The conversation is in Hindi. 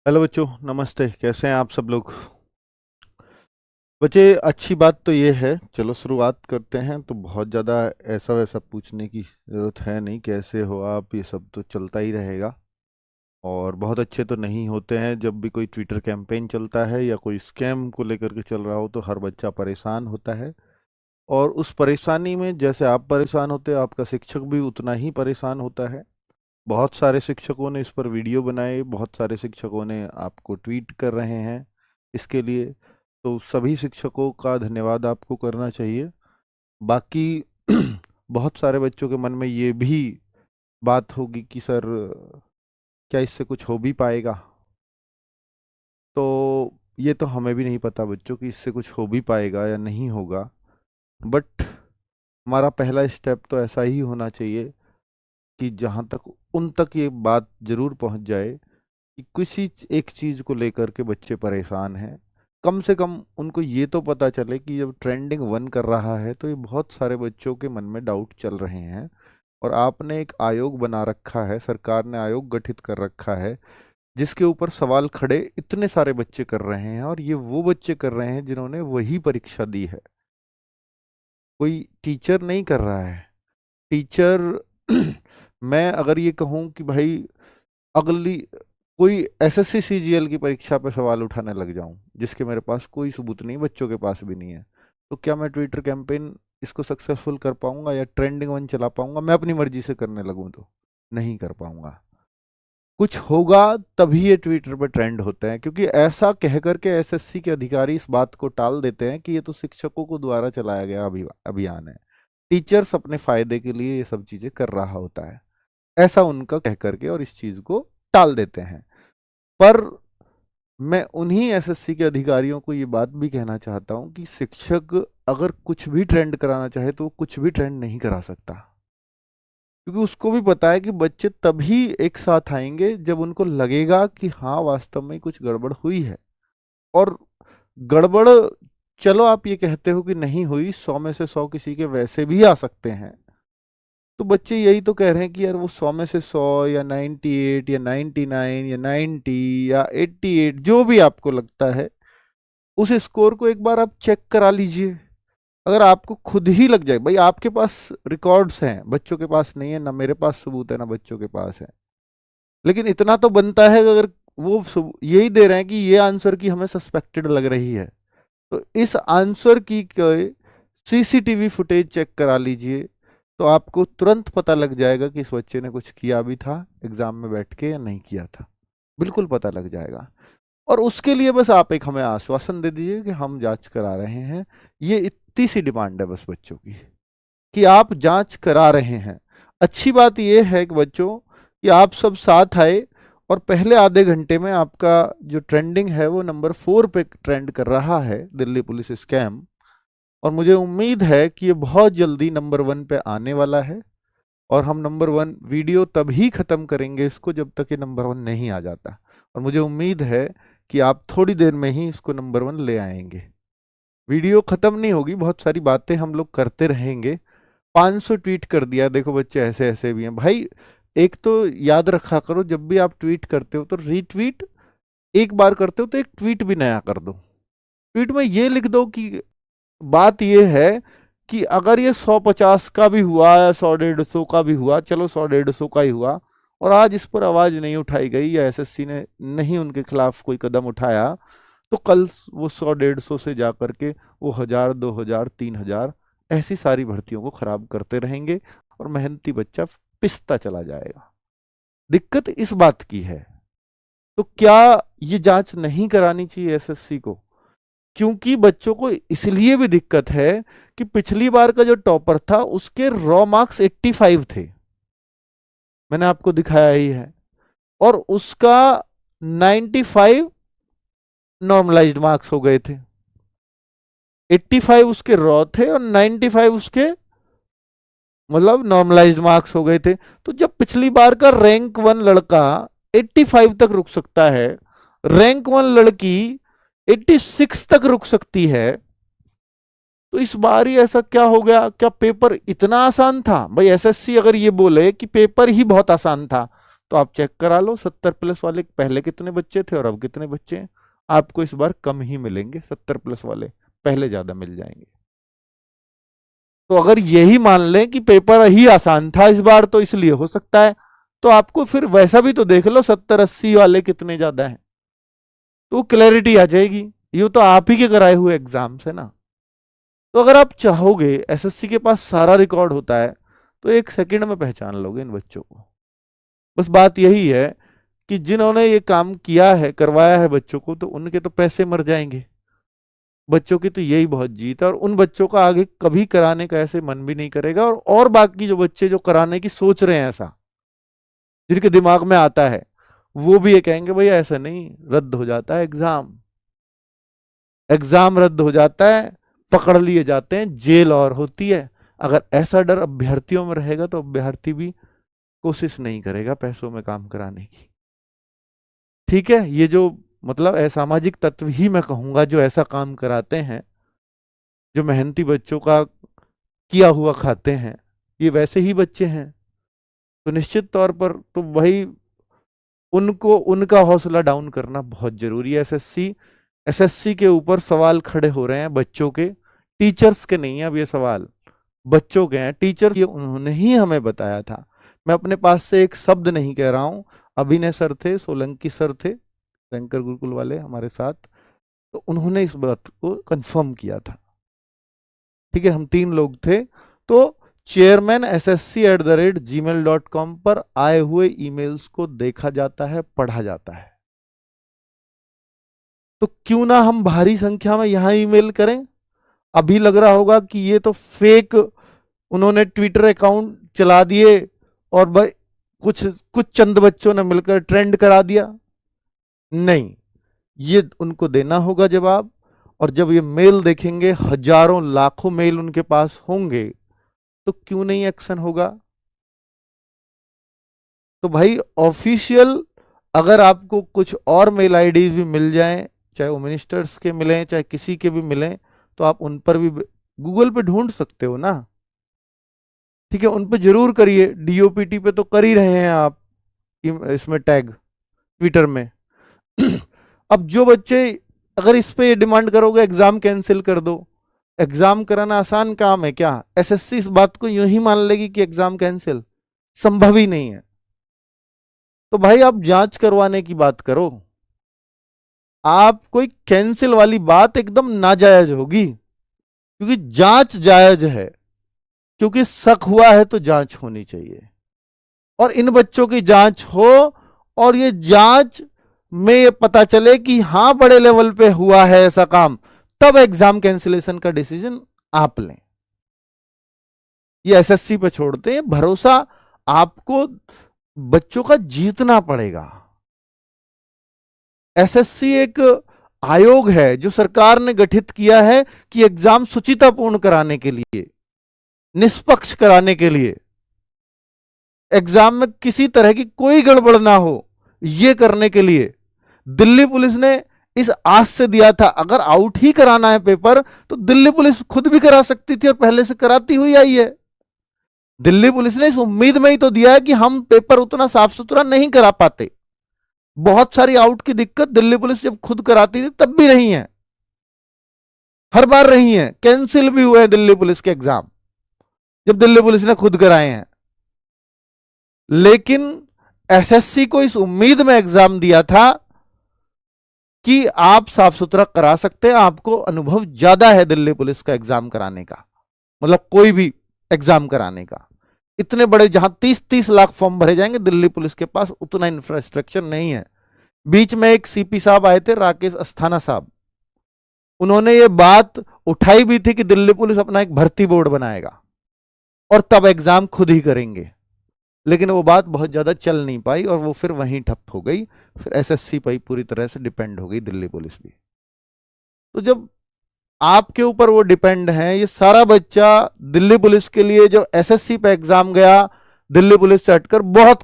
हेलो बच्चों, नमस्ते। कैसे हैं आप सब लोग? बच्चे, अच्छी बात तो ये है, चलो शुरुआत करते हैं। तो बहुत ज़्यादा ऐसा वैसा पूछने की ज़रूरत है नहीं, कैसे हो आप, ये सब तो चलता ही रहेगा। और बहुत अच्छे तो नहीं होते हैं। जब भी कोई ट्विटर कैंपेन चलता है या कोई स्कैम को लेकर के चल रहा हो तो हर बच्चा परेशान होता है। और उस परेशानी में जैसे आप परेशान होते हैं, आपका शिक्षक भी उतना ही परेशान होता है। बहुत सारे शिक्षकों ने इस पर वीडियो बनाए, बहुत सारे शिक्षकों ने आपको ट्वीट कर रहे हैं इसके लिए। तो सभी शिक्षकों का धन्यवाद आपको करना चाहिए। बाकी बहुत सारे बच्चों के मन में ये भी बात होगी कि सर, क्या इससे कुछ हो भी पाएगा? तो ये तो हमें भी नहीं पता बच्चों कि इससे कुछ हो भी पाएगा या नहीं होगा। बट हमारा पहला स्टेप तो ऐसा ही होना चाहिए कि जहाँ तक उन तक ये बात जरूर पहुँच जाए कि किसी एक चीज को लेकर के बच्चे परेशान हैं। कम से कम उनको ये तो पता चले कि जब ट्रेंडिंग वन कर रहा है तो ये बहुत सारे बच्चों के मन में डाउट चल रहे हैं। और आपने एक आयोग बना रखा है, सरकार ने आयोग गठित कर रखा है जिसके ऊपर सवाल खड़े इतने सारे बच्चे कर रहे हैं। और ये वो बच्चे कर रहे हैं जिन्होंने वही परीक्षा दी है, कोई टीचर नहीं कर रहा है। टीचर मैं अगर ये कहूँ कि भाई अगली कोई एसएससी सीजीएल की परीक्षा पे सवाल उठाने लग जाऊं जिसके मेरे पास कोई सबूत नहीं, बच्चों के पास भी नहीं है, तो क्या मैं ट्विटर कैंपेन इसको सक्सेसफुल कर पाऊंगा या ट्रेंडिंग वन चला पाऊंगा? मैं अपनी मर्जी से करने लगूं तो नहीं कर पाऊंगा। कुछ होगा तभी ये ट्विटर पे ट्रेंड होते हैं, क्योंकि ऐसा कह करके एसएससी के अधिकारी इस बात को टाल देते हैं कि ये तो शिक्षकों को द्वारा चलाया गया अभियान है, टीचर्स अपने फायदे के लिए ये सब चीजें कर रहा होता है, ऐसा उनका कह करके और इस चीज को टाल देते हैं। पर मैं उन्हीं एसएससी के अधिकारियों को ये बात भी कहना चाहता हूं कि शिक्षक अगर कुछ भी ट्रेंड कराना चाहे तो वो कुछ भी ट्रेंड नहीं करा सकता, क्योंकि उसको भी पता है कि बच्चे तभी एक साथ आएंगे जब उनको लगेगा कि हाँ वास्तव में कुछ गड़बड़ हुई है। और गड़बड़, चलो आप ये कहते हो कि नहीं हुई, 100 में से 100 किसी के वैसे भी आ सकते हैं। तो बच्चे यही तो कह रहे हैं कि यार वो 100 में से 100 या 98 या 99 या 90 या 88 जो भी आपको लगता है, उस स्कोर को एक बार आप चेक करा लीजिए। अगर आपको खुद ही लग जाए, भाई आपके पास रिकॉर्ड्स हैं, बच्चों के पास नहीं है, ना मेरे पास सबूत है ना बच्चों के पास है, लेकिन इतना तो बनता है कि अगर वो यही दे रहे हैं कि ये आंसर की हमें सस्पेक्टेड लग रही है, तो इस आंसर की सीसीटीवी फुटेज चेक करा लीजिए। तो आपको तुरंत पता लग जाएगा कि इस बच्चे ने कुछ किया भी था एग्जाम में बैठ के या नहीं किया था, बिल्कुल पता लग जाएगा। और उसके लिए बस आप एक हमें आश्वासन दे दीजिए कि हम जांच करा रहे हैं। ये इतनी सी डिमांड है बस बच्चों की, कि आप जांच करा रहे हैं। अच्छी बात यह है कि बच्चों कि आप सब साथ आए और पहले आधे घंटे में आपका जो ट्रेंडिंग है वो नंबर 4 पे ट्रेंड कर रहा है, दिल्ली पुलिस स्कैम। और मुझे उम्मीद है कि ये बहुत जल्दी नंबर 1 पे आने वाला है। और हम नंबर 1 वीडियो तभी खत्म करेंगे इसको जब तक ये नंबर 1 नहीं आ जाता। और मुझे उम्मीद है कि आप थोड़ी देर में ही इसको नंबर 1 ले आएंगे। वीडियो खत्म नहीं होगी, बहुत सारी बातें हम लोग करते रहेंगे। 500 ट्वीट कर दिया, देखो बच्चे ऐसे ऐसे भी हैं भाई। एक तो याद रखा करो, जब भी आप ट्वीट करते हो तो रीट्वीट एक बार करते हो तो एक ट्वीट भी नया कर दो। ट्वीट में ये लिख दो कि बात ये है कि अगर ये 150 का भी हुआ या 100 150 का भी हुआ, चलो 100 150 का ही हुआ, और आज इस पर आवाज नहीं उठाई गई या एसएससी ने नहीं उनके खिलाफ कोई कदम उठाया, तो कल वो 100 150 से जा करके वो 1000 2000 3000 ऐसी सारी भर्तियों को खराब करते रहेंगे और मेहनती बच्चा पिसता चला जाएगा। दिक्कत इस बात की है। तो क्या ये जांच नहीं करानी चाहिए एसएससी को? क्योंकि बच्चों को इसलिए भी दिक्कत है कि पिछली बार का जो टॉपर था उसके रॉ मार्क्स 85 थे, मैंने आपको दिखाया ही है, और उसका 95 नॉर्मलाइज्ड मार्क्स हो गए थे। 85 उसके रॉ थे और 95 उसके मतलब नॉर्मलाइज्ड मार्क्स हो गए थे। तो जब पिछली बार का रैंक 1 लड़का 85 तक रुक सकता है, रैंक 1 लड़की 86 तक रुक सकती है, तो इस बार ही ऐसा क्या हो गया? क्या पेपर इतना आसान था? भाई एसएससी अगर ये बोले कि पेपर ही बहुत आसान था तो आप चेक करा लो 70+ वाले पहले कितने बच्चे थे और अब कितने बच्चे हैं। आपको इस बार कम ही मिलेंगे 70+ वाले, पहले ज्यादा मिल जाएंगे। तो अगर यही मान लें कि पेपर ही आसान था इस बार तो इसलिए हो सकता है, तो आपको फिर वैसा भी तो देख लो 70-80 वाले कितने ज्यादा हैं, तो क्लैरिटी आ जाएगी। ये तो आप ही के कराए हुए एग्जाम्स है ना। तो अगर आप चाहोगे, एसएससी के पास सारा रिकॉर्ड होता है, तो 1 सेकंड में पहचान लोगे इन बच्चों को। बस बात यही है कि जिन्होंने ये काम किया है, करवाया है बच्चों को, तो उनके तो पैसे मर जाएंगे, बच्चों की तो यही बहुत जीत है। और उन बच्चों का आगे कभी कराने का ऐसे मन भी नहीं करेगा। और बाकी जो बच्चे जो कराने की सोच रहे हैं, ऐसा जिनके दिमाग में आता है, वो भी ये कहेंगे भैया ऐसा नहीं, रद्द हो जाता है एग्जाम, एग्जाम रद्द हो जाता है, पकड़ लिए जाते हैं, जेल और होती है। अगर ऐसा डर अभ्यर्थियों में रहेगा तो अभ्यर्थी भी कोशिश नहीं करेगा पैसों में काम कराने की। ठीक है, ये जो मतलब असामाजिक तत्व ही मैं कहूंगा जो ऐसा काम कराते हैं, जो मेहनती बच्चों का किया हुआ खाते हैं, ये वैसे ही बच्चे हैं। तो निश्चित तौर पर तो भाई उनको उनका हौसला डाउन करना बहुत जरूरी है। एसएससी के ऊपर सवाल खड़े हो रहे हैं बच्चों के, टीचर्स के नहीं है। अब ये सवाल बच्चों के हैं। टीचर्स ये उन्होंने ही हमें बताया था। मैं अपने पास से एक शब्द नहीं कह रहा हूं। अभिनय सर थे, सोलंकी सर थे, शंकर गुरुकुल वाले हमारे साथ, तो उन्होंने इस बात को कंफर्म किया था। ठीक है, हम 3 लोग थे। तो chairman@ssc@gmail.com पर आए हुए ईमेल्स को देखा जाता है, पढ़ा जाता है। तो क्यों ना हम भारी संख्या में यहां ईमेल करें। अभी लग रहा होगा कि ये तो फेक, उन्होंने ट्विटर अकाउंट चला दिए और भाई कुछ कुछ चंद बच्चों ने मिलकर ट्रेंड करा दिया। नहीं, ये उनको देना होगा जवाब। और जब ये मेल देखेंगे, हजारों लाखों मेल उनके पास होंगे, तो क्यों नहीं एक्शन होगा। तो भाई ऑफिशियल, अगर आपको कुछ और मेल आईडी भी मिल जाएं, चाहे वो मिनिस्टर्स के मिलें चाहे किसी के भी मिलें, तो आप उन पर भी गूगल पे ढूंढ सकते हो ना। ठीक है, उन पे जरूर करिए। डीओपीटी पे तो कर ही रहे हैं आप, इसमें टैग ट्विटर में। अब जो बच्चे, अगर इस पे डिमांड करोगे एग्जाम कैंसिल कर दो, एग्जाम कराना आसान काम है क्या? एसएससी इस बात को यूं ही मान लेगी कि एग्जाम कैंसिल संभव ही नहीं है। तो भाई आप जांच करवाने की बात करो। आप कोई कैंसिल वाली बात एकदम नाजायज होगी, क्योंकि जांच जायज है, क्योंकि शक हुआ है तो जांच होनी चाहिए। और इन बच्चों की जांच हो, और ये जांच में ये पता चले कि हां बड़े लेवल पे हुआ है ऐसा काम, तब एग्जाम कैंसिलेशन का डिसीजन आप लें। ये एसएससी पे छोड़ते हैं, भरोसा आपको बच्चों का जीतना पड़ेगा। एसएससी एक आयोग है जो सरकार ने गठित किया है कि एग्जाम शुचितापूर्ण कराने के लिए, निष्पक्ष कराने के लिए, एग्जाम में किसी तरह की कोई गड़बड़ ना हो, यह करने के लिए दिल्ली पुलिस ने इस आस से दिया था, अगर आउट ही कराना है पेपर तो दिल्ली पुलिस खुद भी करा सकती थी और पहले से कराती हुई आई है। दिल्ली पुलिस ने इस उम्मीद में ही तो दिया है कि हम पेपर उतना साफ सुथरा नहीं करा पाते। बहुत सारी आउट की दिक्कत दिल्ली पुलिस जब खुद कराती थी तब भी रही है, हर बार रही है, कैंसिल भी हुए हैं दिल्ली पुलिस के एग्जाम जब दिल्ली पुलिस ने खुद कराए हैं। लेकिन एसएससी को इस उम्मीद में एग्जाम दिया था कि आप साफ सुथरा करा सकते हैं, आपको अनुभव ज्यादा है दिल्ली पुलिस का एग्जाम कराने का, मतलब कोई भी एग्जाम कराने का। इतने बड़े जहां 30-30 लाख फॉर्म भरे जाएंगे, दिल्ली पुलिस के पास उतना इंफ्रास्ट्रक्चर नहीं है। बीच में एक सीपी साहब आए थे, राकेश अस्थाना साहब, उन्होंने ये बात उठाई भी थी कि दिल्ली पुलिस अपना एक भर्ती बोर्ड बनाएगा और तब एग्जाम खुद ही करेंगे। लेकिन वो बात बहुत ज्यादा चल नहीं पाई और वो फिर वहीं ठप हो गई। फिर एसएससी पर पूरी तरह से डिपेंड हो गई दिल्ली पुलिस भी। तो जब आपके ऊपर वो डिपेंड है, ये सारा बच्चा दिल्ली पुलिस के लिए जो एसएससी पे एग्जाम गया, दिल्ली पुलिस से हटकर बहुत